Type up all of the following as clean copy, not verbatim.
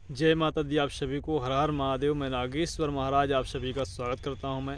जय माता दी आप सभी को। हर हर महादेव। मैं नागेश्वर महाराज आप सभी का स्वागत करता हूं। मैं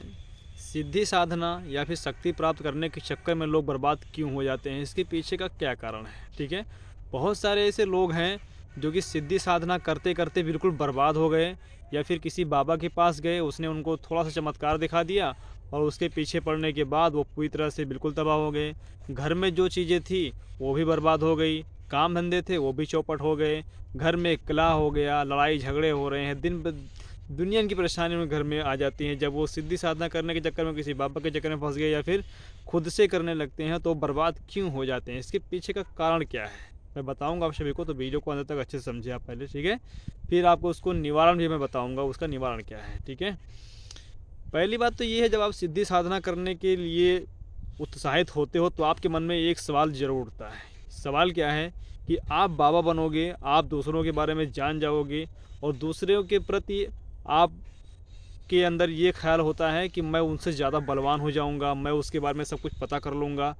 सिद्धि साधना या फिर शक्ति प्राप्त करने के चक्कर में लोग बर्बाद क्यों हो जाते हैं, इसके पीछे का क्या कारण है। ठीक है, बहुत सारे ऐसे लोग हैं जो कि सिद्धि साधना करते करते बिल्कुल बर्बाद हो गए, या फिर किसी बाबा के पास गए, उसने उनको थोड़ा सा चमत्कार दिखा दिया और उसके पीछे पड़ने के बाद वो पूरी तरह से बिल्कुल तबाह हो गए। घर में जो चीज़ें थी वो भी बर्बाद हो गई, काम धंधे थे वो भी चौपट हो गए, घर में कलह हो गया, लड़ाई झगड़े हो रहे हैं, दुनिया की परेशानी में घर में आ जाती हैं। जब वो सिद्धि साधना करने के चक्कर में किसी बाबा के चक्कर में फंस गए या फिर खुद से करने लगते हैं तो बर्बाद क्यों हो जाते हैं, इसके पीछे का कारण क्या है मैं बताऊंगा आप सभी को। तो वीडियो को अंदर तक अच्छे से समझिए आप पहले, ठीक है। फिर आपको उसको निवारण भी मैं बताऊंगा, उसका निवारण क्या है, ठीक है। पहली बात तो ये है, जब आप सिद्धि साधना करने के लिए उत्साहित होते हो तो आपके मन में एक सवाल ज़रूर उठता है। सवाल क्या है कि आप बाबा बनोगे, आप दूसरों के बारे में जान जाओगे और दूसरों के प्रति आपके अंदर ये ख्याल होता है कि मैं उनसे ज़्यादा बलवान हो जाऊंगा, मैं उसके बारे में सब कुछ पता कर लूँगा,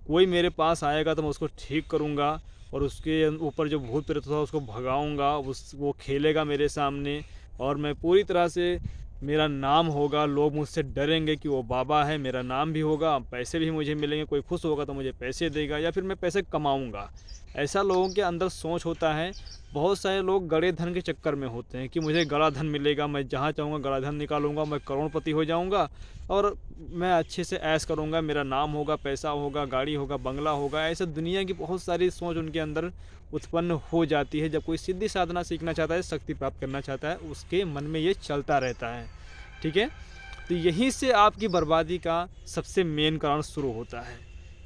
कोई मेरे पास आएगा तो मैं उसको ठीक करूँगा और उसके ऊपर जो भूत प्रेत था उसको भगाऊँगा, वो खेलेगा मेरे सामने और मैं पूरी तरह से, मेरा नाम होगा, लोग मुझसे डरेंगे कि वो बाबा है, मेरा नाम भी होगा, पैसे भी मुझे मिलेंगे, कोई खुश होगा तो मुझे पैसे देगा या फिर मैं पैसे कमाऊंगा। ऐसा लोगों के अंदर सोच होता है। बहुत सारे लोग गड़े धन के चक्कर में होते हैं कि मुझे गड़ा धन मिलेगा, मैं जहाँ चाहूँगा गड़ा धन निकालूंगा, मैं करोड़पति हो जाऊँगा और मैं अच्छे से ऐश करूँगा, मेरा नाम होगा, पैसा होगा, गाड़ी होगा, बंगला होगा। ऐसे दुनिया की बहुत सारी सोच उनके अंदर उत्पन्न हो जाती है। जब कोई सिद्धि साधना सीखना चाहता है, शक्ति प्राप्त करना चाहता है, उसके मन में ये चलता रहता है, ठीक है। तो यहीं से आपकी बर्बादी का सबसे मेन कारण शुरू होता है।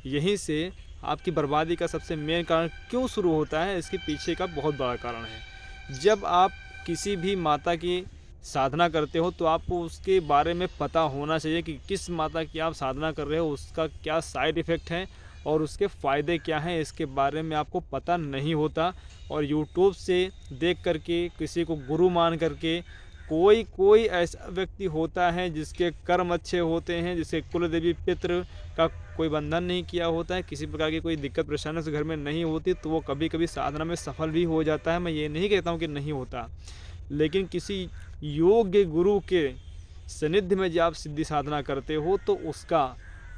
यहीं से आपकी बर्बादी का सबसे मेन कारण क्यों शुरू होता है, इसके पीछे का बहुत बड़ा कारण है। जब आप किसी भी माता की साधना करते हो तो आपको उसके बारे में पता होना चाहिए कि किस माता की आप साधना कर रहे हो, उसका क्या साइड इफ़ेक्ट है और उसके फ़ायदे क्या हैं, इसके बारे में आपको पता नहीं होता। और यूट्यूब से देख करके, किसी को गुरु मान करके, कोई कोई ऐसा व्यक्ति होता है जिसके कर्म अच्छे होते हैं, जिसके कुल देवी पितृ का कोई बंधन नहीं किया होता है, किसी प्रकार की कोई दिक्कत परेशानी उस घर में नहीं होती, तो वो कभी कभी साधना में सफल भी हो जाता है। मैं ये नहीं कहता हूँ कि नहीं होता, लेकिन किसी योग्य गुरु के सानिध्य में जब आप सिद्धि साधना करते हो तो उसका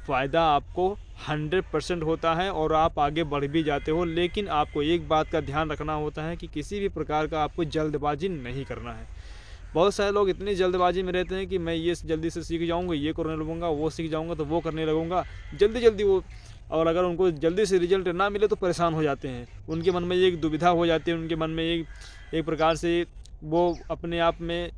फ़ायदा आपको 100% होता है और आप आगे बढ़ भी जाते हो। लेकिन आपको एक बात का ध्यान रखना होता है कि किसी भी प्रकार का आपको जल्दबाजी नहीं करना है। बहुत सारे लोग इतनी जल्दबाजी में रहते हैं कि मैं ये जल्दी से सीख जाऊंगा, ये करने लगूंगा, वो सीख जाऊंगा तो वो करने लगूंगा, जल्दी जल्दी वो। और अगर उनको जल्दी से रिजल्ट ना मिले तो परेशान हो जाते हैं, उनके मन में एक दुविधा हो जाती है, उनके मन में एक प्रकार से वो अपने आप में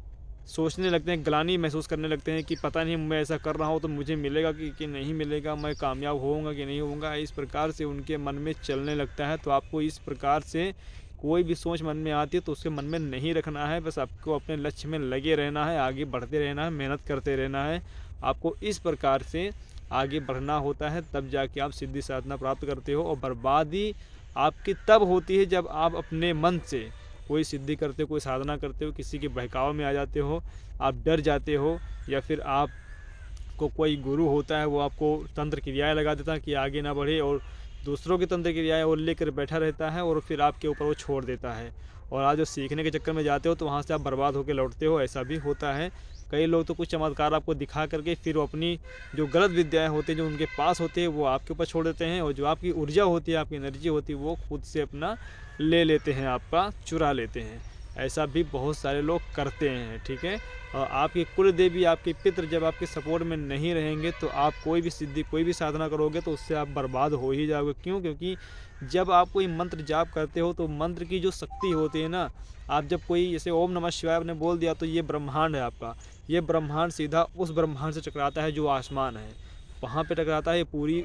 सोचने लगते हैं, ग्लानि महसूस करने लगते हैं कि पता नहीं मैं ऐसा कर रहा हूँ तो मुझे मिलेगा कि नहीं मिलेगा, मैं कामयाब होऊंगा कि नहीं होऊंगा। इस प्रकार से उनके मन में चलने लगता है। तो आपको इस प्रकार से कोई भी सोच मन में आती है तो उसके मन में नहीं रखना है, बस आपको अपने लक्ष्य में लगे रहना है, आगे बढ़ते रहना है, मेहनत करते रहना है। आपको इस प्रकार से आगे बढ़ना होता है, तब जाके आप सिद्धि साधना प्राप्त करते हो। और बर्बादी आपकी तब होती है जब आप अपने मन से कोई सिद्धि करते हो, कोई साधना करते हो, किसी के बहकाव में आ जाते हो, आप डर जाते हो, या फिर आप को कोई गुरु होता है वो आपको तंत्र क्रियाएँ लगा देता है कि आगे ना बढ़े, और दूसरों की तंत्र क्रियाएँ वो लेकर बैठा रहता है और फिर आपके ऊपर वो छोड़ देता है। और आज जो सीखने के चक्कर में जाते हो तो वहाँ से आप बर्बाद होकर लौटते हो, ऐसा भी होता है। कई लोग तो कुछ चमत्कार आपको दिखा करके फिर वो अपनी जो गलत विद्याएँ होती हैं, जो उनके पास होती है, वो आपके ऊपर छोड़ देते हैं, और जो आपकी ऊर्जा होती है, आपकी एनर्जी होती है, वो खुद से अपना ले लेते हैं, आपका चुरा लेते हैं। ऐसा भी बहुत सारे लोग करते हैं, ठीक है। और आपके कुल देवी, आपके पितृ जब आपके सपोर्ट में नहीं रहेंगे तो आप कोई भी सिद्धि, कोई भी साधना करोगे तो उससे आप बर्बाद हो ही जाओगे। क्यों? क्योंकि जब आप कोई मंत्र जाप करते हो तो मंत्र की जो शक्ति होती है ना, आप जब कोई जैसे ओम नमः शिवाय आपने बोल दिया तो ये ब्रह्मांड है आपका, ये ब्रह्मांड सीधा उस ब्रह्मांड से टकराता है जो आसमान है, वहाँ पे टकराता है। पूरी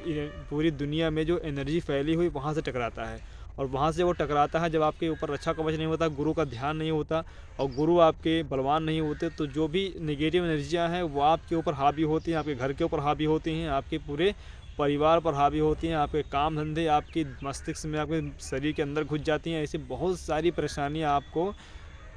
पूरी दुनिया में जो एनर्जी फैली हुई वहाँ से टकराता है, और वहाँ से वो टकराता है जब आपके ऊपर रक्षा कवच नहीं होता, गुरु का ध्यान नहीं होता और गुरु आपके बलवान नहीं होते, तो जो भी नेगेटिव एनर्जियाँ हैं वो आपके ऊपर हावी होती हैं, आपके घर के ऊपर हावी होती हैं, आपके पूरे परिवार पर हावी होती हैं, आपके काम धंधे, आपकी मस्तिष्क में, आपके शरीर के अंदर घुस जाती हैं। ऐसी बहुत सारी परेशानियाँ आपको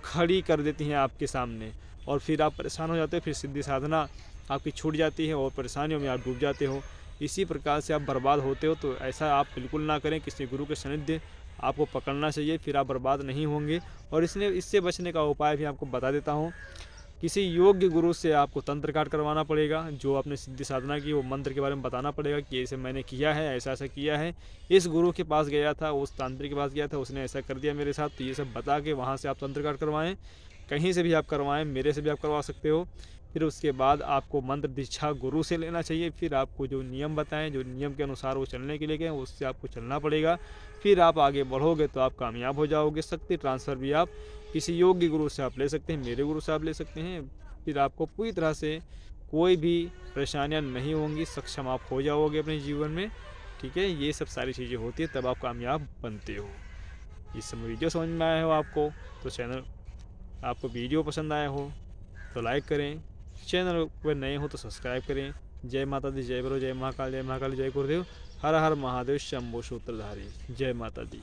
खड़ी कर देती हैं आपके सामने, और फिर आप परेशान हो जाते हो, फिर सिद्धि साधना आपकी छूट जाती है और परेशानियों में आप डूब जाते हो। इसी प्रकार से आप बर्बाद होते हो। तो ऐसा आप बिल्कुल ना करें, किसी गुरु के सानिध्य आपको पकड़ना चाहिए, फिर आप बर्बाद नहीं होंगे। और इससे बचने का उपाय भी आपको बता देता हूँ। किसी योग्य गुरु से आपको तंत्र काट करवाना पड़ेगा। जो आपने सिद्धि साधना की वो मंत्र के बारे में बताना पड़ेगा कि ऐसे मैंने किया है, ऐसा ऐसा किया है, इस गुरु के पास गया था, उस तांत्रिक के पास गया था, उसने ऐसा कर दिया मेरे साथ। तो ये सब बता के वहाँ से आप तंत्र काट करवाएं। कहीं से भी आप करवाएं, मेरे से भी आप करवा सकते हो। फिर उसके बाद आपको मंत्र दीक्षा गुरु से लेना चाहिए। फिर आपको जो नियम बताएं, जो नियम के अनुसार वो चलने के लिए गए, उससे आपको चलना पड़ेगा। फिर आप आगे बढ़ोगे तो आप कामयाब हो जाओगे। शक्ति ट्रांसफ़र भी आप किसी योग्य गुरु से आप ले सकते हैं, मेरे गुरु से आप ले सकते हैं। फिर आपको पूरी तरह से कोई भी परेशानियां नहीं होंगी, सक्षम आप हो जाओगे अपने जीवन में। ठीक है, ये सब सारी चीज़ें होती है तब आप कामयाब बनते हो। इस समय वीडियो समझ में आया हो आपको तो आपको वीडियो पसंद आया हो तो लाइक करें, चैनल पर नए हो तो सब्सक्राइब करें। जय माता दी, जय बोलो, जय महाकाल, जय महाकाल, जय गुरुदेव। हर हर महादेव, शंभो सूत्रधारी। जय माता दी।